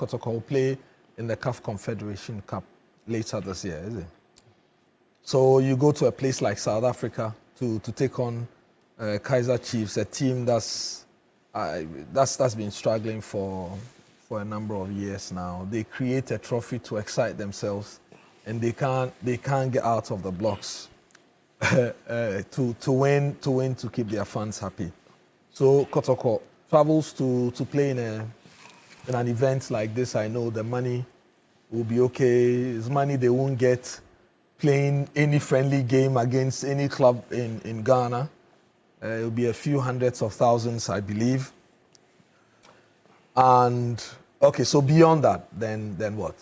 Kotoko will play in the CAF Confederation Cup later this year, is it? So you go to a place like South Africa to take on Kaiser Chiefs, a team that's been struggling for a number of years now. They create a trophy to excite themselves, and they can't get out of the blocks to win to keep their fans happy. So Kotoko travels to play in an event like this. I know the money will be okay. It's money they won't get playing any friendly game against any club in Ghana. It will be a few hundreds of thousands, I believe. And okay, so beyond that, then what?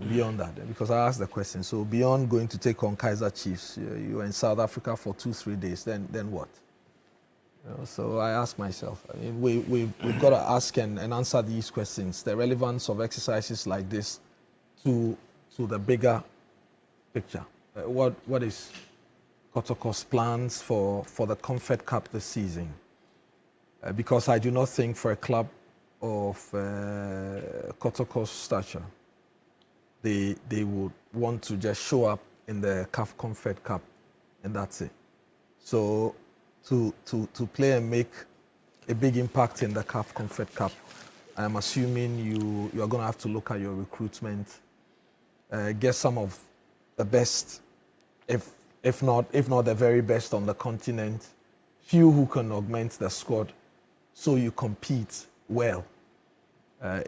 Beyond that, because I asked the question. So beyond going to take on Kaiser Chiefs, you were in South Africa for 2-3 days. Then what? So I ask myself. I mean, we've got to ask and answer these questions. The relevance of exercises like this to the bigger picture. What is Kotoko's plans for the Confed Cup this season? Because I do not think for a club of Kotoko's stature, they would want to just show up in the CAF Confed Cup and that's it. So to play and make a big impact in the CAF Confed Cup, I'm assuming you are going to have to look at your recruitment, get some of the best, if not the very best on the continent, few who can augment the squad, so you compete well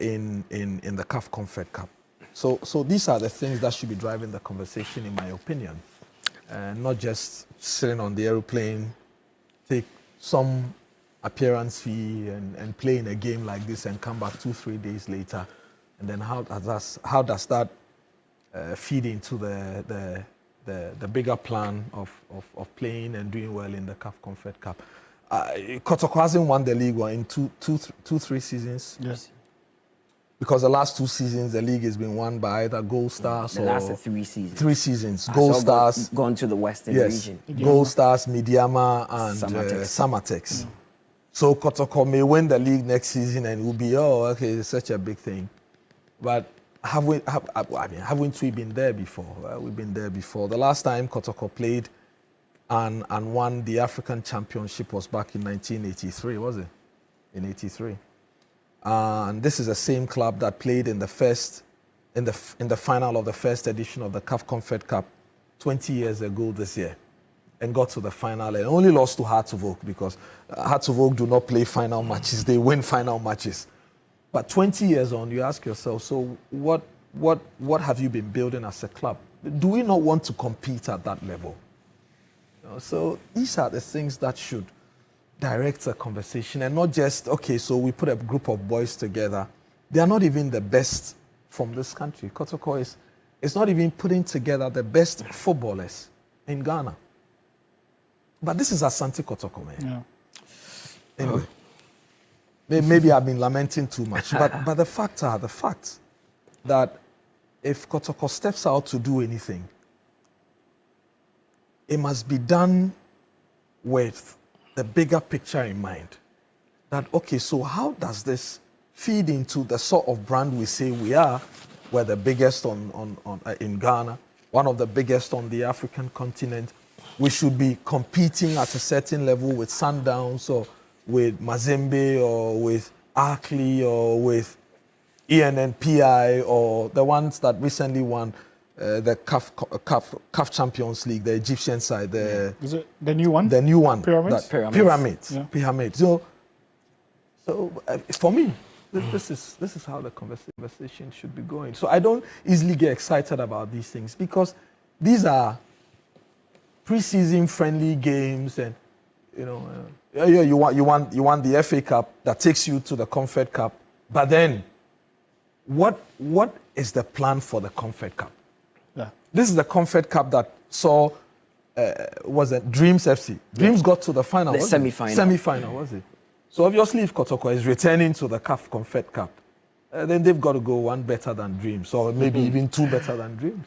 in the CAF Confed Cup. So these are the things that should be driving the conversation, in my opinion, not just sitting on the aeroplane, take some appearance fee and play in a game like this and come back 2-3 days later, and then how does that feed into the bigger plan of playing and doing well in the CAF Confed Cup? Kotoko hasn't won the league in 3 seasons. Yes. Because the last 2 seasons, the league has been won by either Gold Stars or... The last 3 seasons. 3 seasons. Gold Stars. Gone to the Western region. Gold Stars, Midiama, and Samatex. So Kotoko may win the league next season and will be, oh, okay, it's such a big thing. But haven't we been there before? We've been there before. The last time Kotoko played and won the African Championship was back in 1983, was it? In 83. And this is the same club that played in the final of the first edition of the CAF Confed Cup 20 years ago this year, and got to the final and only lost to Hearts of Oak, because Hearts of Oak do not play final matches; they win final matches. But 20 years on, you ask yourself, so what have you been building as a club? Do we not want to compete at that level? So these are the things that should direct a conversation, and not just, okay, so we put a group of boys together. They are not even the best from this country. Kotoko is not even putting together the best footballers in Ghana. But this is Asante Kotoko, man. Yeah. Anyway, maybe I've been lamenting too much, but the facts are the facts that if Kotoko steps out to do anything, it must be done with the bigger picture in mind. That, okay, so how does this feed into the sort of brand we say we are? We're the biggest in Ghana, one of the biggest on the African continent. We should be competing at a certain level with Sundowns or with Mazembe or with Arkley or with ENNPI or the ones that recently won the CAF Champions League, the Egyptian side. Is it the new one? The new one. Pyramids? Pyramids. Yeah. Pyramids. So for me, this is how the conversation should be going. So I don't easily get excited about these things, because these are pre-season friendly games, and you want the FA Cup that takes you to the Confed Cup, but then what is the plan for the Confed Cup? Yeah. This is the Confed Cup that saw was it Dreams FC? Dreams got to the final. The semi-final. Semi-final, was it? So obviously, if Kotoko is returning to the CAF Confed Cup, then they've got to go one better than Dreams, or maybe even 2 better than Dreams.